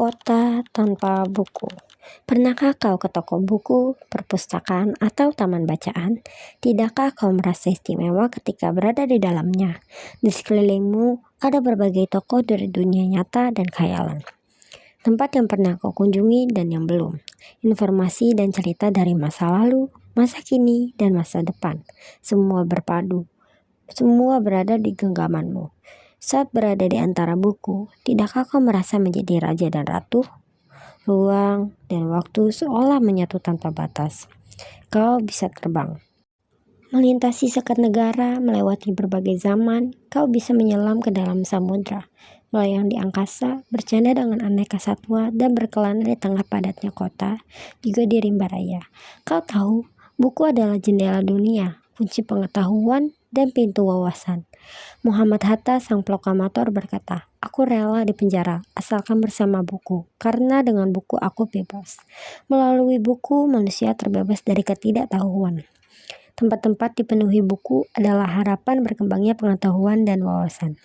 Kota tanpa buku. Pernahkah kau ke toko buku, perpustakaan, atau taman bacaan? Tidakkah kau merasa istimewa ketika berada di dalamnya? Di sekelilingmu ada berbagai toko dari dunia nyata dan khayalan. Tempat yang pernah kau kunjungi dan yang belum. Informasi dan cerita dari masa lalu, masa kini, dan masa depan. Semua berpadu. Semua berada di genggamanmu. Saat berada di antara buku, tidakkah kau merasa menjadi raja dan ratu? Ruang dan waktu seolah menyatu tanpa batas. Kau bisa terbang, melintasi sekat negara, melewati berbagai zaman. Kau bisa menyelam ke dalam samudra, melayang di angkasa, bercanda dengan aneka satwa, dan berkelana di tengah padatnya kota, juga di rimba raya. Kau tahu, buku adalah jendela dunia, kunci pengetahuan, dan pintu wawasan. Muhammad Hatta, sang proklamator, berkata, "Aku rela di penjara, asalkan bersama buku, karena dengan buku aku bebas." Melalui buku, manusia terbebas dari ketidaktahuan. Tempat-tempat dipenuhi buku adalah harapan berkembangnya pengetahuan dan wawasan.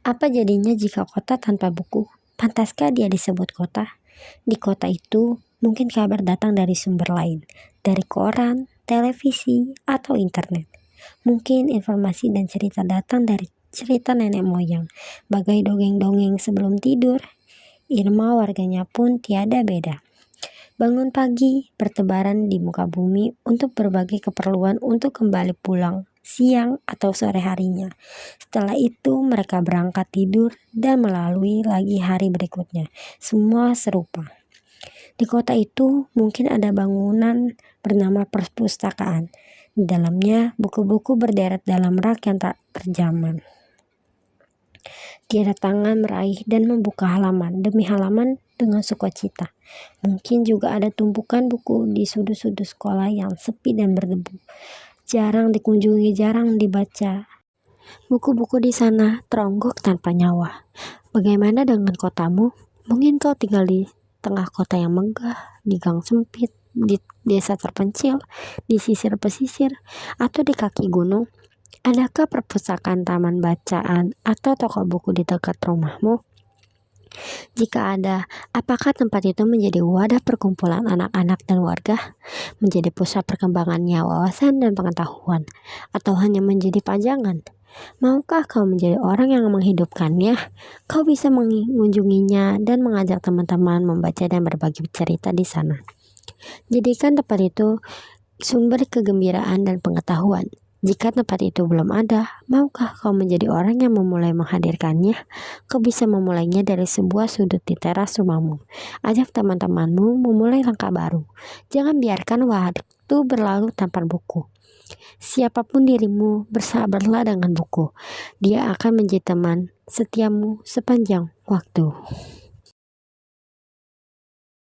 Apa jadinya jika kota tanpa buku? Pantaskah dia disebut kota? Di kota itu, mungkin kabar datang dari sumber lain, dari koran, televisi, atau internet. Mungkin informasi dan cerita datang dari cerita nenek moyang, bagai dongeng-dongeng sebelum tidur. Irma warganya pun tiada beda. Bangun pagi, bertebaran di muka bumi untuk berbagai keperluan untuk kembali pulang siang atau sore harinya. Setelah itu mereka berangkat tidur dan melalui lagi hari berikutnya. Semua serupa. Di kota itu mungkin ada bangunan bernama perpustakaan. Di dalamnya buku-buku berderet dalam rak yang tak terjaman. Tiada tangan meraih dan membuka halaman demi halaman dengan sukacita. Mungkin juga ada tumpukan buku di sudut-sudut sekolah yang sepi dan berdebu. Jarang dikunjungi, jarang dibaca. Buku-buku di sana teronggok tanpa nyawa. Bagaimana dengan kotamu? Mungkin kau tinggal di tengah kota yang megah, di gang sempit, di desa terpencil, di sisir pesisir, atau di kaki gunung. Adakah perpustakaan, taman bacaan, atau toko buku di dekat rumahmu? Jika ada, apakah tempat itu menjadi wadah perkumpulan anak-anak dan warga? Menjadi pusat perkembangannya wawasan dan pengetahuan? Atau hanya menjadi pajangan? Maukah kau menjadi orang yang menghidupkannya? Kau bisa mengunjunginya dan mengajak teman-teman membaca dan berbagi cerita di sana. Jadikan tempat itu sumber kegembiraan dan pengetahuan. Jika tempat itu belum ada, maukah kau menjadi orang yang memulai menghadirkannya? Kau bisa memulainya dari sebuah sudut di teras rumahmu. Ajak teman-temanmu memulai langkah baru. Jangan biarkan waktu berlalu tanpa buku. Siapapun dirimu, bersabarlah dengan buku. Dia akan menjadi teman setiamu sepanjang waktu.